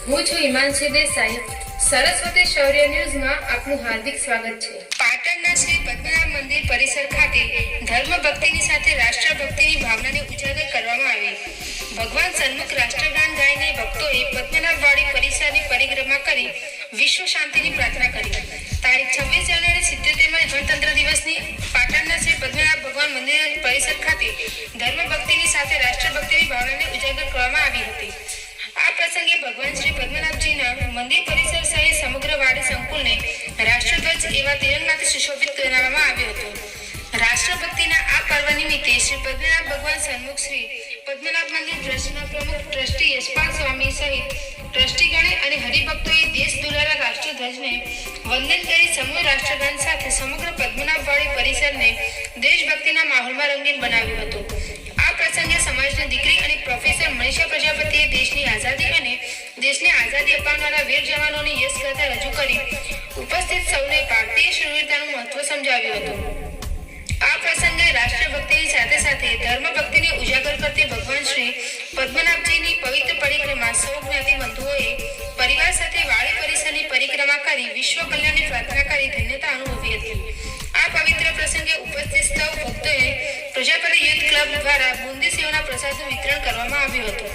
હું છું હિમાંશી દેસાઈ. સરસ્વતી શૌર્ય ન્યૂઝમાં આપનું હાર્દિક સ્વાગત છે. પાટણના શ્રી પદ્મનાભ મંદિર પરિસર ખાતે ધર્મ ભક્તિની સાથે રાષ્ટ્રભક્તિની ભાવનાને ઉજાગર કરવામાં આવી. ભગવાન સન્મુખ રાષ્ટ્રગાન ગાઈને ભક્તોએ પદ્મનાભવાડી પરિસરની પરિક્રમા કરી વિશ્વ શાંતિની પ્રાર્થના કરી. તારીખ 26 જાન્યુઆરી 77માં ગણતંત્ર દિવસની પાટણના શ્રી પદ્મનાભ ભગવાન મંદિર પરિસર ખાતે ધર્મ ભક્તિની સાથે રાષ્ટ્રભક્તિની ભાવનાને ઉજાગર કરવામાં આવી હતી. આ પ્રસંગે ભગવાન શ્રી પદ્મનાભજીના મંદિર પરિસર સહિત સમગ્ર વાડી સંકુલને રાષ્ટ્રધ્વજ એવા તિરંગાથી સુશોભિત કરવામાં આવ્યો હતો. રાષ્ટ્રભક્તિના આ પર્વ નિમિત્તે શ્રી પદ્મનાભ ભગવાન સન્મુખ શ્રી પદ્મનાભ મંદિર ટ્રસ્ટના પ્રમુખ ટ્રસ્ટી યશપાલ સ્વામી સહિત ટ્રસ્ટીગણે અને હરિભક્તોએ દેશ દુલારા રાષ્ટ્રધ્વજને વંદન કરી સમૂહ રાષ્ટ્રગાન સાથે સમગ્ર પદ્મનાભવાડી પરિસરને દેશભક્તિના માહોલમાં રંગીન બનાવ્યું હતું. આ પ્રસંગે સમાજની દીકરી અને પ્રોફેસર મનીષા પ્રજાપતિએ દેશની આઝાદી અને દેશને આઝાદી અપાવનારા વીર જવાનોની યશગાથા રજૂ કરી ઉપસ્થિત સૌને ભારતીય શૂરવીરતાનું મહત્વ સમજાવ્યું હતું. આ પ્રસંગે રાષ્ટ્રભક્તિની સાથે સાથે ધર્મભક્તિને ઉજાગર કરતી ભગવાન શ્રી પદ્મનાભજીની પવિત્ર પરિક્રમા સૌ જ્ઞાતિ બંધુઓએ પરિવાર સાથે વાડી પરિસરની પરિક્રમા કરી વિશ્વ કલ્યાણની પ્રાર્થના કરી ધન્યતા અનુભવી હતી. આ પવિત્ર પ્રસંગે ઉપસ્થિત સૌ ભક્તોએ પ્રજાપતિ યુથ ક્લબ દ્વારા બુંદી સેવાના પ્રસાદનું વિતરણ કરવામાં આવ્યું હતું.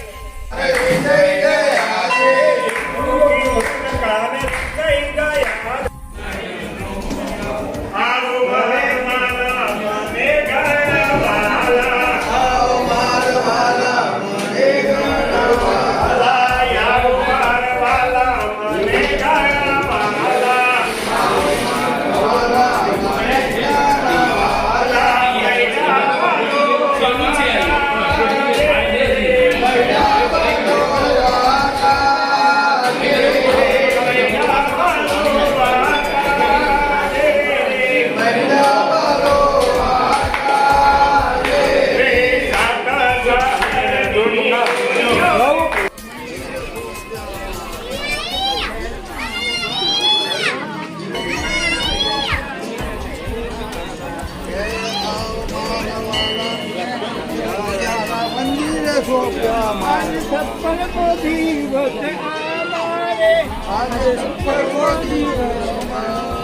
छप्पन को दिवस हमारे आज छप्पन को दिवस